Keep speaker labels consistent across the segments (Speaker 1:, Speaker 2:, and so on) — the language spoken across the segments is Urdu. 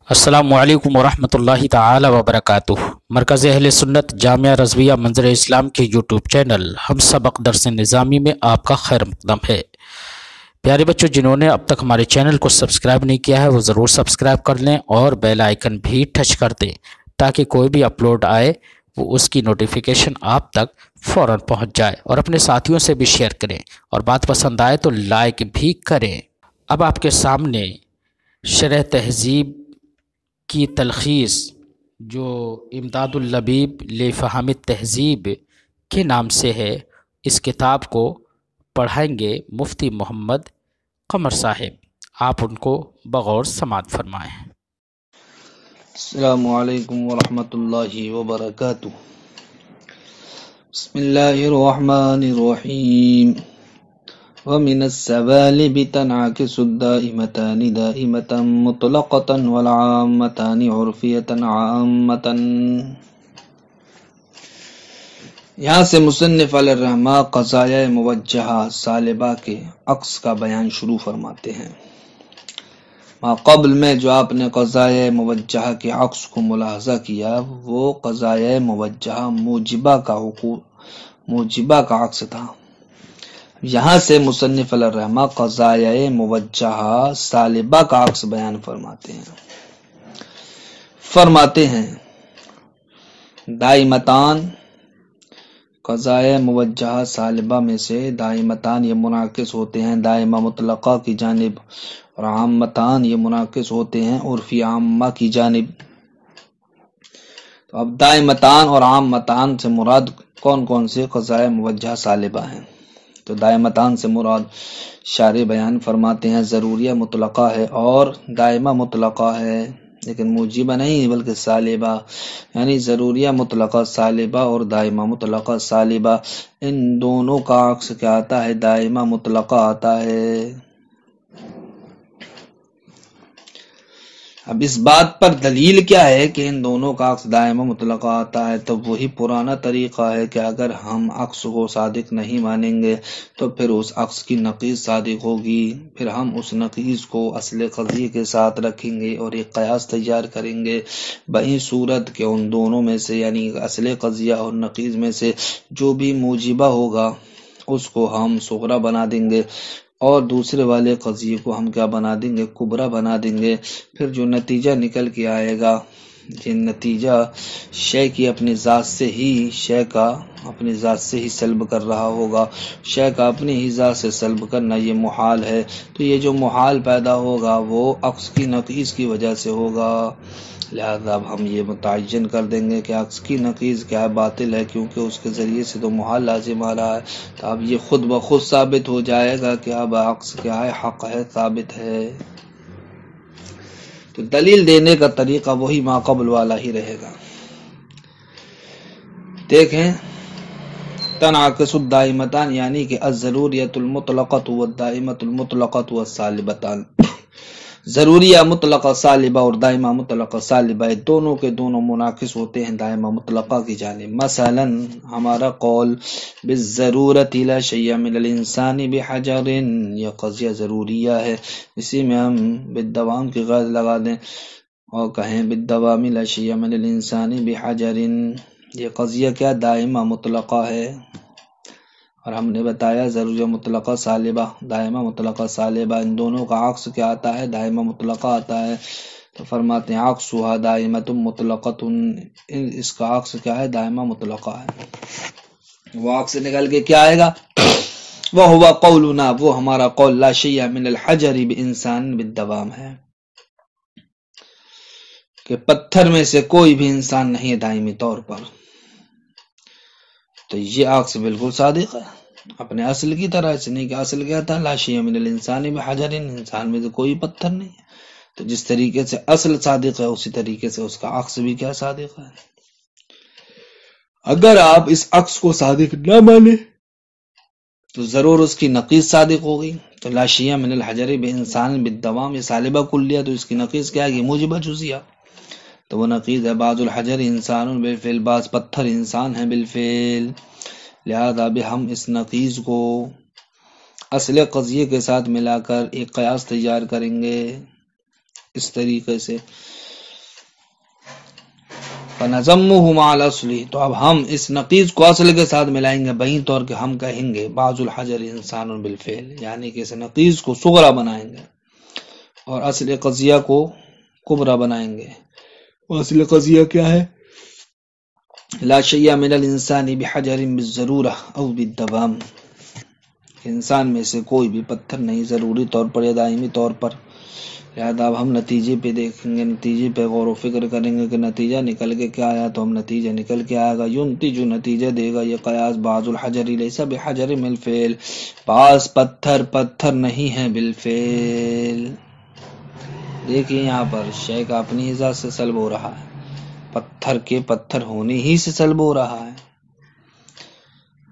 Speaker 1: السلام علیکم ورحمۃ اللہ تعالی وبرکاتہ۔ مرکز اہل سنت جامعہ رضویہ منظر اسلام کے یوٹیوب چینل ہم سبق درس نظامی میں آپ کا خیر مقدم ہے۔ پیارے بچوں، جنہوں نے اب تک ہمارے چینل کو سبسکرائب نہیں کیا ہے وہ ضرور سبسکرائب کر لیں اور بیل آئیکن بھی ٹچ کر دیں تاکہ کوئی بھی اپلوڈ آئے وہ اس کی نوٹیفیکیشن آپ تک فوراً پہنچ جائے، اور اپنے ساتھیوں سے بھی شیئر کریں، اور بات پسند آئے تو لائک بھی کریں۔ اب آپ کے سامنے شرح تہذیب کی تلخیص جو امداد اللبیب لفہم التہذیب کے نام سے ہے، اس کتاب کو پڑھائیں گے مفتی محمد قمر صاحب۔ آپ ان کو بغور سماعت فرمائیں۔
Speaker 2: السلام علیکم ورحمۃ اللہ وبرکاتہ۔ بسم اللہ الرحمن الرحیم۔ ومن السوالب تنعكس الدائمتان دائمة مطلقة والعامتان عرفية عامة۔ یہاں سے مصنف علیہ الرحمہ قضایہ موجہہ سالبہ کے عکس کا بیان شروع فرماتے ہیں۔ قبل میں جو آپ نے قضایہ موجہہ کے عکس کو ملاحظہ کیا وہ قضایہ موجہہ موجبہ کا عکس تھا۔ یہاں سے مصنف علیہ الرحمہ قضایہ موجہہ سالبہ کا عکس بیان فرماتے ہیں دائمتان، قضایہ موجہہ سالبہ میں سے دائمتان یہ منعکس ہوتے ہیں دائمہ مطلقہ کی جانب، اور عامتان یہ منعکس ہوتے ہیں عرفی عامہ کی جانب۔ تو اب دائمتان اور عامتان سے مراد کون کون سے قضایہ موجہہ سالبہ ہیں؟ تو دائمتان سے مراد شارح بیان فرماتے ہیں ضروریہ مطلقہ ہے اور دائمہ مطلقہ ہے، لیکن موجبہ نہیں بلکہ سالبہ، یعنی ضروریہ مطلقہ سالبہ اور دائمہ مطلقہ سالبہ، ان دونوں کا عکس کیا آتا ہے؟ دائمہ مطلقہ آتا ہے۔ اب اس بات پر دلیل کیا ہے کہ ان دونوں کا عکس دائمہ مطلقہ آتا ہے؟ تو وہی پرانا طریقہ ہے کہ اگر ہم عکس کو صادق نہیں مانیں گے تو پھر اس عکس کی نقیض صادق ہوگی، پھر ہم اس نقیض کو اصل قضیے کے ساتھ رکھیں گے اور ایک قیاس تیار کریں گے بہی صورت کے ان دونوں میں سے، یعنی اصل قضیہ اور نقیض میں سے جو بھی موجبہ ہوگا اس کو ہم صغرا بنا دیں گے اور دوسرے والے قضیے کو ہم کیا بنا دیں گے؟ کبرا بنا دیں گے۔ پھر جو نتیجہ نکل کے آئے گا، یہ نتیجہ شے کی اپنی ذات سے ہی سلب کر رہا ہوگا، شے کا اپنی ہی ذات سے سلب کرنا یہ محال ہے، تو یہ جو محال پیدا ہوگا وہ عکس کی نقیض کی وجہ سے ہوگا۔ لہذا اب ہم یہ متعین کر دیں گے کہ عکس کی نقیض کیا ہے؟ باطل ہے، کیونکہ اس کے ذریعے سے تو محال لازم آ رہا ہے۔ تو اب یہ خود بخود ثابت ہو جائے گا کہ اب عکس کیا ہے؟ حق ہے، ثابت ہے۔ تو دلیل دینے کا طریقہ وہی ما قبل والا ہی رہے گا۔ دیکھیں، تنعکس الدائمتان یعنی کہ الضروریۃ المطلقۃ والدائمۃ المطلقۃ والسالبتان، ضروریہ مطلقہ سالبہ اور دائمہ مطلقہ سالبہ دونوں کے دونوں منعکس ہوتے ہیں دائمہ مطلقہ کی جانب۔ مثلا ہمارا قول بالضرورۃ لا شیء من الانسان بحجر، یہ قضیہ ضروریہ ہے، اسی میں ہم بالدوام کی قید لگا دیں اور کہیں بالدوام لا شیء من الانسان بحجر، یہ قضیہ کیا؟ دائمہ مطلقہ ہے۔ اور ہم نے بتایا ضروریہ مطلقہ سالبہ دائمہ مطلقہ سالبہ ان دونوں کا عکس کیا آتا ہے؟ دائمہ مطلقہ آتا ہے۔ تو فرماتے ہیں عکسھا دائمۃ مطلقۃ، اس کا عکس کیا ہے؟ دائمہ مطلقہ ہے۔ وہ عکس نکل کے کیا آئے گا؟ وَهُوَ قَوْلُنَا، وہ ہمارا قول لا شیء من الحجر بانسان بالدوام ہے کہ پتھر میں سے کوئی بھی انسان نہیں ہے دائمی طور پر۔ تو یہ عکس بالکل صادق ہے اپنے اصل کی طرح، اس نہیں کہ اصل کیا تھا؟ لا شیء من الانسان بحجر، انسان میں سے کوئی پتھر نہیں ہے۔ تو جس طریقے سے اصل صادق ہے اسی طریقے سے اس کا عکس بھی کیا صادق ہے۔ اگر آپ اس عکس کو صادق نہ مانیں تو ضرور اس کی نقیض صادق ہوگی۔ تو لا شیء من الحجر بانسان بالدوام یہ سالبہ کلیہ، تو اس کی نقیض کیا ہے؟ موجبہ جزیہ، تو وہ نقیض ہے بعض الحجر انسان بالفعل، بعض پتھر انسان ہیں بالفعل۔ لہذا بھی ہم اس نقیض کو اصل قضیے کے ساتھ ملا کر ایک قیاس تیار کریں گے اس طریقے سے۔ فنضمه مع الاصل، تو اب ہم اس نقیض کو اصل کے ساتھ ملائیں گے بہین طور کہ ہم کہیں گے بعض الحجر انسان بالفعل، یعنی کہ اس نقیض کو صغرا بنائیں گے اور اصل قضیہ کو کبرا بنائیں گے۔ اصل قضیہ کیا ہے؟ لا شیء من الانسان بحجر بالضرورہ او بالدوام، انسان میں سے کوئی بھی پتھر نہیں ضروری طور پر یا دائمی طور پر۔ لہذا اب ہم نتیجے پہ دیکھیں گے، نتیجے پہ غور و فکر کریں گے کہ نتیجہ نکل کے کیا آیا، تو ہم نتیجہ نکل کے آئے گا ینتج، نتیجہ دے گا یہ قیاس بعض الحجر لیس بحجر بالفعل، بعض پتھر نہیں ہے بالفعل۔ دیکھیے یہاں پر شے کا اپنی ذات سے سلب ہو رہا ہے، پتھر کے پتھر ہونے ہی سے سلب ہو رہا ہے،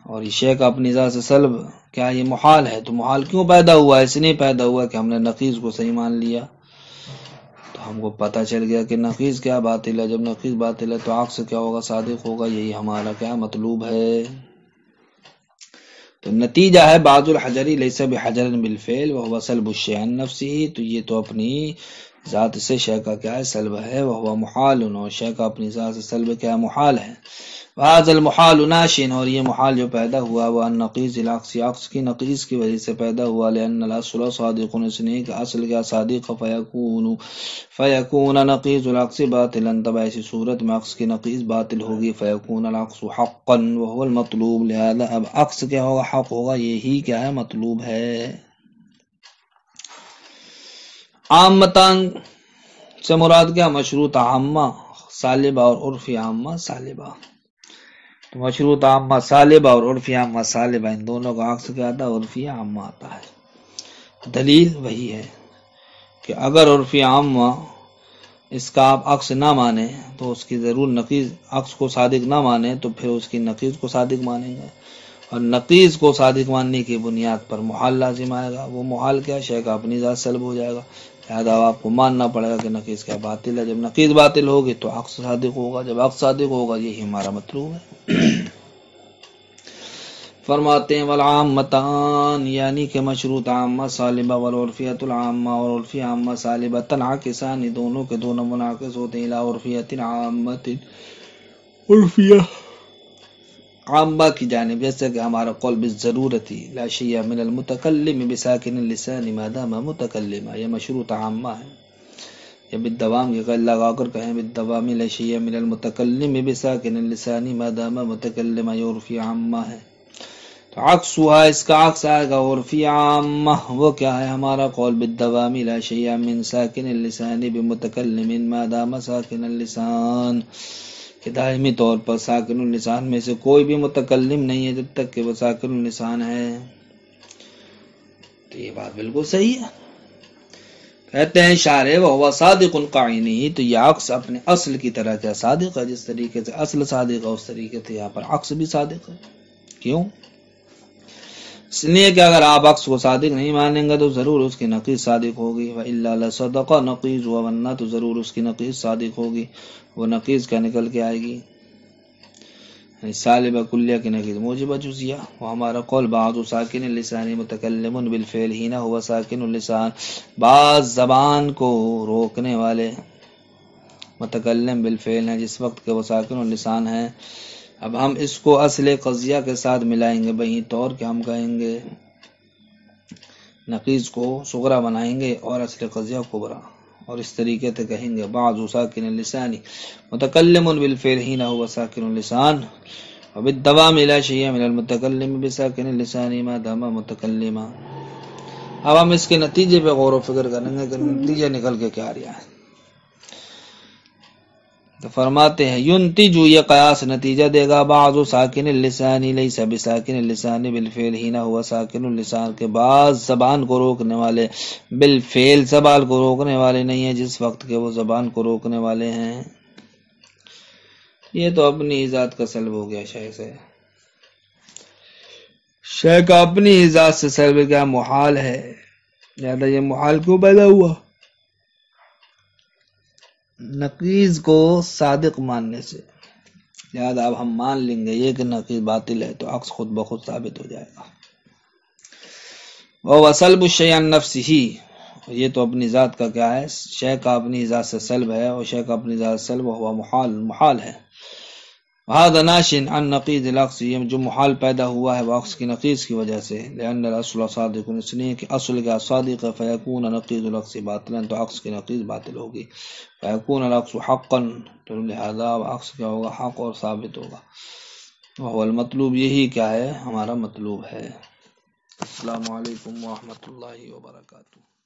Speaker 2: اور یہ شے کا اپنی ذات سے سلب کیا یہ محال ہے؟ تو محال کیوں پیدا ہوا؟ اس لیے پیدا ہوا کہ ہم نے نقیض کو صحیح مان لیا، تو ہم کو پتہ چل گیا کہ نقیض کیا باطل ہے۔ جب نقیض باطل ہے تو عکس کیا ہوگا؟ صادق ہوگا، یہی ہمارا کیا مطلوب ہے۔ تو نتیجہ ہے بعض الحجری لیس بحجر بالفعل وهو سلب الشیء عن نفسه، تو یہ تو اپنی ذات سے شے کا کیا ہے؟ سلب ہے، وهو محال، اور شے کا اپنی ذات سے سلب کیا ہے؟ محال ہے۔ وهذا المحال ناشئ، اور یہ محال جو پیدا ہوا وہ النقیض العکس، عکس کی نقیض کی وجہ سے پیدا ہوا، لأن الاصل صادق، اس نے کہ اصل کیا صادق، فیکون نقیض العکس باطلا، تب ایسی صورت میں عکس کی نقیض باطل ہوگی، فیکون العکس حقا وهو المطلوب، لہذا اب عکس کیا ہوگا؟ حق ہوگا، یہی کیا ہے؟ مطلوب ہے۔ عامتان سے مراد کیا؟ مشروط عامہ سالبہ اور عرفی عامہ سالبہ۔ تو مشروط عامہ سالبہ اور عرفی عامہ سالبہ، ان دونوں کا عکس کیا آتا ہے؟ عرفی عامہ آتا ہے۔ دلیل وہی ہے کہ اگر عرفی عامہ اس کا آپ عکس نہ مانے تو اس کی ضرور نقیض، عکس کو صادق نہ مانے تو پھر اس کی نقیض کو صادق مانیں گے، اور نقیض کو صادق ماننے کی بنیاد پر محال لازم آئے گا۔ وہ محال کیا؟ شے کا اپنی ذات سلب ہو جائے گا، لہذا آپ کو ماننا پڑے گا کہ نقیض کیا باطل ہے۔ جب نقیض باطل ہوگی تو عکس صادق ہوگا، جب عکس صادق ہوگا یہی ہمارا مطلوب ہے۔ فرماتے ہیں والعامتان، یعنی کہ مشروط عامہ سالبہ والعرفیت العامہ، اور عرفی عامہ سالبہ، تنعکسان، دونوں کے دونوں منعکس ہوتے ہیں، الی عرفیت عامۃ، عرفیہ عامہ کی جانب، جیسے کہ ہمارا قول بالضرورت لا شیء من المتکلم بساکن اللسان ما دام متکلما، یہ مشروط عامہ ہے۔ یا بالدوام کی قید لگا کر کہیں بالدوام لا شیء من المتکلم بساکن اللسان ما دام متکلما، یہ عرفی عامہ ہے۔ تو عکس ہوا، اس کا عکس آئے گا عرفی عامہ، وہ کیا ہے؟ ہمارا قول بالدوام لا شیء من ساکن اللسان بمتکلم ما دام ساکن اللسان، کہ دائمی طور پر ساکن اللسان میں سے کوئی بھی متکلم نہیں ہے جب تک کہ وہ ساکن اللسان ہے۔ تو یہ بات بالکل صحیح ہے۔ کہتے ہیں شارح وہو صادق قعینی، تو یہ عکس اپنے اصل کی طرح کیا صادق ہے، جس طریقے سے اصل صادق ہے اس طریقے سے یہاں پر عکس بھی صادق ہے۔ کیوں؟ اس لیے کہ اگر آپ عکس کو صادق نہیں مانیں گے تو ضرور اس کی نقیض صادق ہوگی، وَإِلَّا لَصَدَقَ نَقِيضُ، ورنہ تو ضرور اس کی نقیض صادق ہوگی۔ وہ نقیض کیا نکل کے آئے گی؟ سالبہ کلیہ کی نقیض موجبہ جزیہ۔ وہ ہمارا قول بعض ساکن اللسان متکلم بالفعل ہی نہ ہوا ساکن اللسان، بعض زبان کو روکنے والے متکلم بالفعل ہیں جس وقت کہ وہ ساکن اللسان ہیں۔ اب ہم اس کو اصل قضیہ کے ساتھ ملائیں گے بہین طور کہ ہم کہیں گے نقیض کو صغرا بنائیں گے اور اصل قضیہ کبرا، اور اس طریقے سے کہیں گے بعض ساکن اللسان متکلم بالفعل ہی نہ ہوا ساکن اللسان، وبالدوام لا شیء من المتکلم بساکن اللسان ما دام متکلما۔ اب ہم اس کے نتیجے پہ غور و فکر کریں گے کہ نتیجہ نکل کے کیا رہا ہے۔ تو فرماتے ہیں ینتج، یہ قیاس نتیجہ دے گا بعض ساکن اللسان لیس بساکن اللسان بالفعل ہی نہ ہوا ساکن اللسان، کے بعض زبان کو روکنے والے بالفعل زبان کو روکنے والے نہیں ہیں جس وقت کہ وہ زبان کو روکنے والے ہیں۔ یہ تو اپنی ذات کا سلب ہو گیا شے سے، شے کا اپنی ذات سے سلب کیا محال ہے، لہذا یہ محال کیوں پیدا ہوا؟ نقیض کو صادق ماننے سے، لہذا اب ہم مان لیں گے یہ کہ نقیض باطل ہے تو عکس خود بخود ثابت ہو جائے گا۔ وَسَلْبُ الشَّيْءِ عَن نَفْسِهِ، یہ تو اپنی ذات کا کیا ہے، شے کا اپنی ذات سے سلب ہے، اور شے کا اپنی ذات سے سلب ہوا محال ہے۔ هذا ناشن عن نقیض الاقص، یہ جو محال پیدا ہوا ہے وہ عقص کی نقیض کی وجہ سے، لأن الاصل صادق، اس لیے کہ اصل کا صادق ہے، فیکون نقیض الاقص باطلا، تو عقص کی نقیض باطل ہوگی، فیکون الاقص حقا، تو لہذا عقص کیا ہوگا، حق اور ثابت ہوگا، وهو المطلوب، یہی کیا ہے، ہمارا مطلوب ہے۔ السلام علیکم ورحمۃ اللہ وبرکاتہ۔